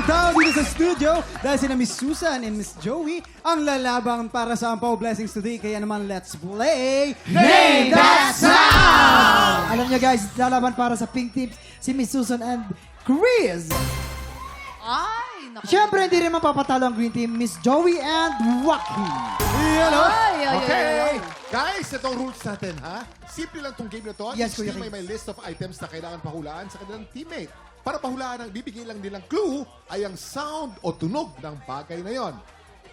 tao dito sa studio dahil sina Miss Susan and Miss Joey ang lalabang para sa ampaw blessings today. Kaya naman, let's play Name That Sound! Alam niyo guys, lalaban para sa pink team si Miss Susan and Chris. Ay, naku. Siyempre, hindi rin mapapatalo ang green team, Miss Joey and Waki. Hello? Okay. Guys, itong rules natin, ha? Simple lang tong game na to. Yes, Each Kuya team King. may list of items na kailangan pahulaan sa kanilang teammate. Para pahulaan, bibigay lang nilang clue ay ang sound o tunog ng bagay na yon.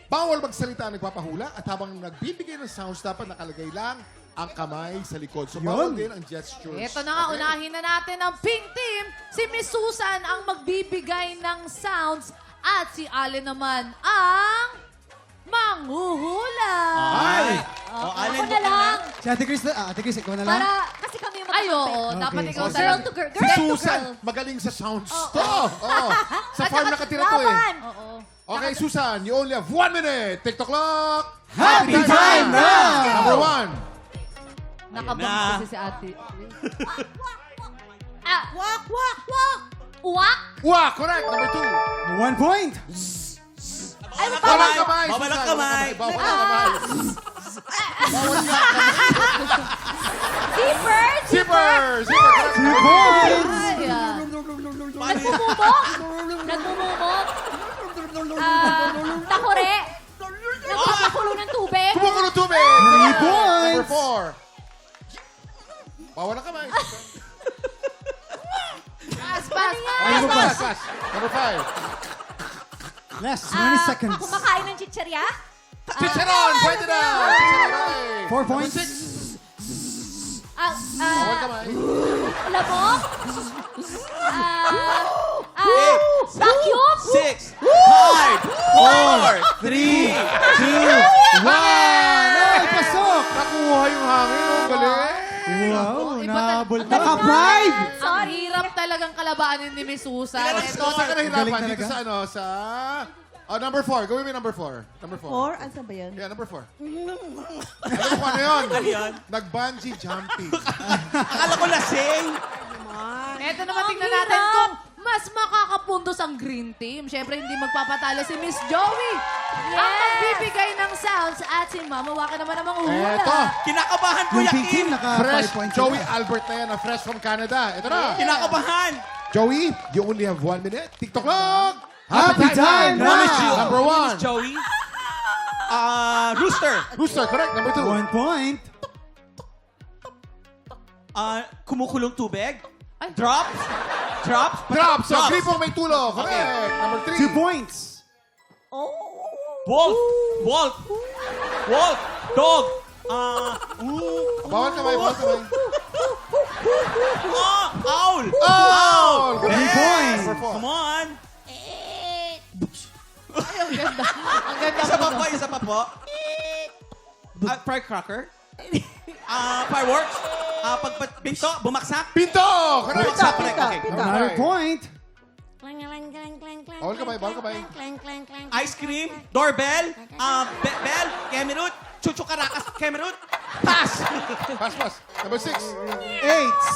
Bawal magsalita ang nagpapahula at habang nagbibigay ng sounds, dapat nakalagay lang ang kamay sa likod. So, bawal din ang gestures. Ito na nga, unahin na natin ang pink team. Si Miss Susan ang magbibigay ng sounds at si Ale naman ang manghuhula. Ay! Ako na lang. Si Ate Chris, ikaw na lang. Para, kasi kami yung Ay, oo. Okay. Dapat ikaw Oh, talaga. Girl to girl. Si Girl to Susan, girl. magaling sa sounds to. Oh. Sa farm nakatira to eh. Laban! Oo. Okay, Susan, you only have 1 minute. TikToClock! Happy time now! Number 1. Nakabang kasi si ate. Wak, wak, wak! Wak! Wah, correct. Number 2. 1 point. Ay, Bawal kamay. Bawal ang Susan. kamay. Bawal ang kamay. Bawal ang kamay. Zipper! Zipper. Zipper. Correct. 2 points. Ay, Nagmumumok! Nagmumumok! Takore! Nagpapakulo ng tubig! Kumukulo tubig. 3 Number points. 4. Bawal ang kamay. Pass, pass. Pass, pass. Number 5. Last 20 seconds. Kumakain ng chicherya? Chicharon. Pwede na. Chicharon. 4 points. Bawal kamay. Lamok? Vacuum? 6, 5, 4, 3, 2, 1. Ay, pasok! Nakuha yung hangin. Ang galing. Wow, Iba nahabol tal- ka. Naka-5! Ang hirap talagang kalabanin ni Miss Susan. Ito, Saan ka Galing nahirapan? talaga. Dito sa ano? Sa... Oh, number 4. Gawin mo yung number 4. Number 4. Or, ano ba yun? Yeah, number 4. Alam mo kung ano yun? Ano yun? Nag-bungee jumping. Akala ko lasing. Ito naman tingnan natin kung mas makakapuntos ang green team. Siyempre, hindi magpapatalo si Miss Joey. Ang magbibigay ng sounds at si Mama Waka naman ang manghuhula. Eto. Kinakabahan ko Yung yung pink team, team. naka 5 Fresh points. Joey Albert na yan, na fresh from Canada. Ito na. Kinakabahan. Joey, you only have 1 minute. TikToClock! Happy time now! Number 1. Joey. Rooster. Rooster, correct. Number 2. 1 point. Kumukulong tubig. Ay. Drops. Drops. Drop. So, gripong may tulo. Correct. Number 3. 2 points. Wolf. Wolf. Wolf. Dog. Bawal kamay, bawal kamay. Owl. Oh! Good 3 points. Number 4. Come on. Ay, ang ganda. Ang ganda. Isa pa po, isa pa po. Firecracker. Fireworks. Pinto, bumaksak. Pinto! Correct. Bumaksak, correct. Okay. Another point. Bawal kamay, bawal kamay. Ice cream, doorbell, bell, kemerut, chuchukarakas, kemerut. Pass! Pass, pass. Number 6. 8,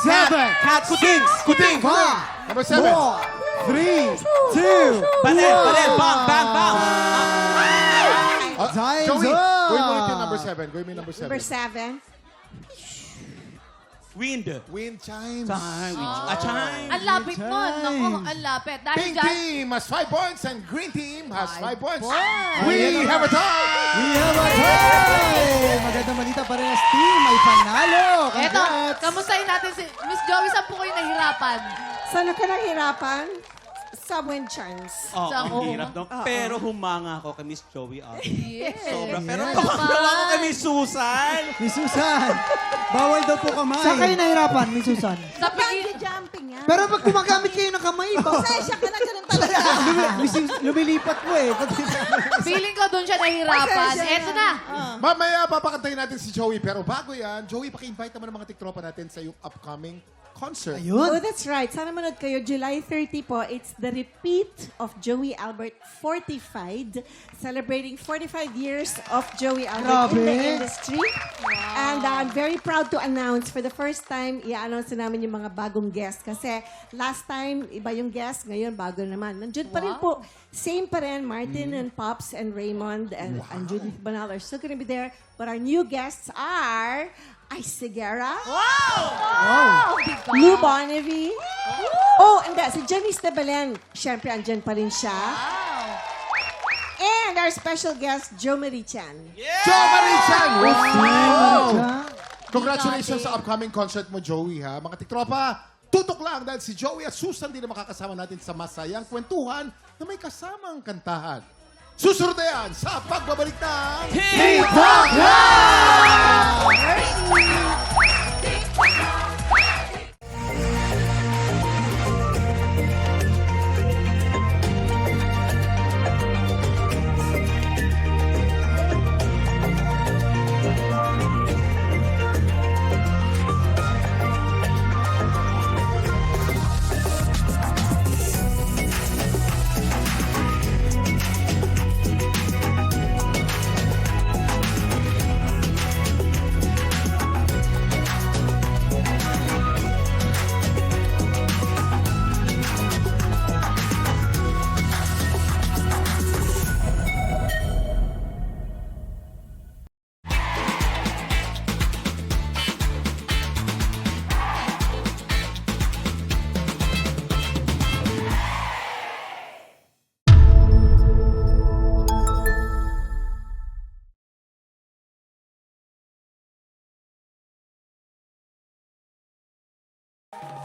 7, Cat, kuting, kuting. 5, Number 7. 4, 3, 2, Balel, balel, bang, bang, bang. Time's Joey, up. gawin mo ulit yung number 7. Gawin mo yung number 7. Number 7. Wind. Wind chimes. Chime. Ang lapit nun. Naku, ang lapit. Dahil Pink dyan, team has 5 points and green team has 5 points. points. We have a tie! We have a tie! Magandang balita parehas team. May panalo. Eto, Congrats. kamustahin natin si Miss Joey. Saan po kayo nahirapan? Sana ka nahirapan sa wind chimes. Oh, Sa- ang oo. hirap, no? Pero humanga ako kay Miss Joey Albert. Yes. Sobra. Pero Yes. tuwang-tuwa ako kay Miss Susan. Miss Susan, bawal daw po kamay. Saan kayo nahirapan, Miss Susan? Sa Bungee pigil. jumping yan. Pero pag gumagamit kayo ng kamay, ba? Pasensya ka na ganun talaga. Lumilipat po eh. Feeling ko doon siya nahirapan. Eto na. Mamaya papakantayin natin si Joey. Pero bago yan, Joey, paki-invite naman ang mga tiktropa natin sa yung upcoming concert. Oh, that's right. Sana manood kayo. July 30 po, it's the repeat of Joey Albert Fortified, celebrating 45 years of Joey Albert in the Grabe. industry. And And I'm very proud to announce for the first time, i-announce na namin yung mga bagong guests. Kasi last time, iba yung guest, ngayon bago naman. Nandiyan pa rin po, same pa rin, Martin and Pops and Raymond and Judith Banal are still gonna be there. But our new guests are Isigera, Lou Bonnevie, and si Janice de Belen, syempre andyan pa rin siya. And our special guest, Jo Marie Chan. Joe Marichan! Wow! Maricha. Congratulations sa upcoming concert mo, Joey, ha? Mga tiktropa, tutok lang dahil si Joey at Susan din na makakasama natin sa masayang kwentuhan na may kasamang kantahan. Susunod na yan sa pagbabalik ng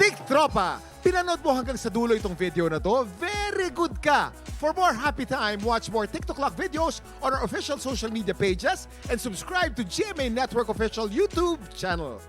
Tiktropa! Pinanood mo hanggang sa dulo itong video na to? Very good ka! For more happy time, watch more TikToClock videos on our official social media pages and subscribe to GMA Network official YouTube channel.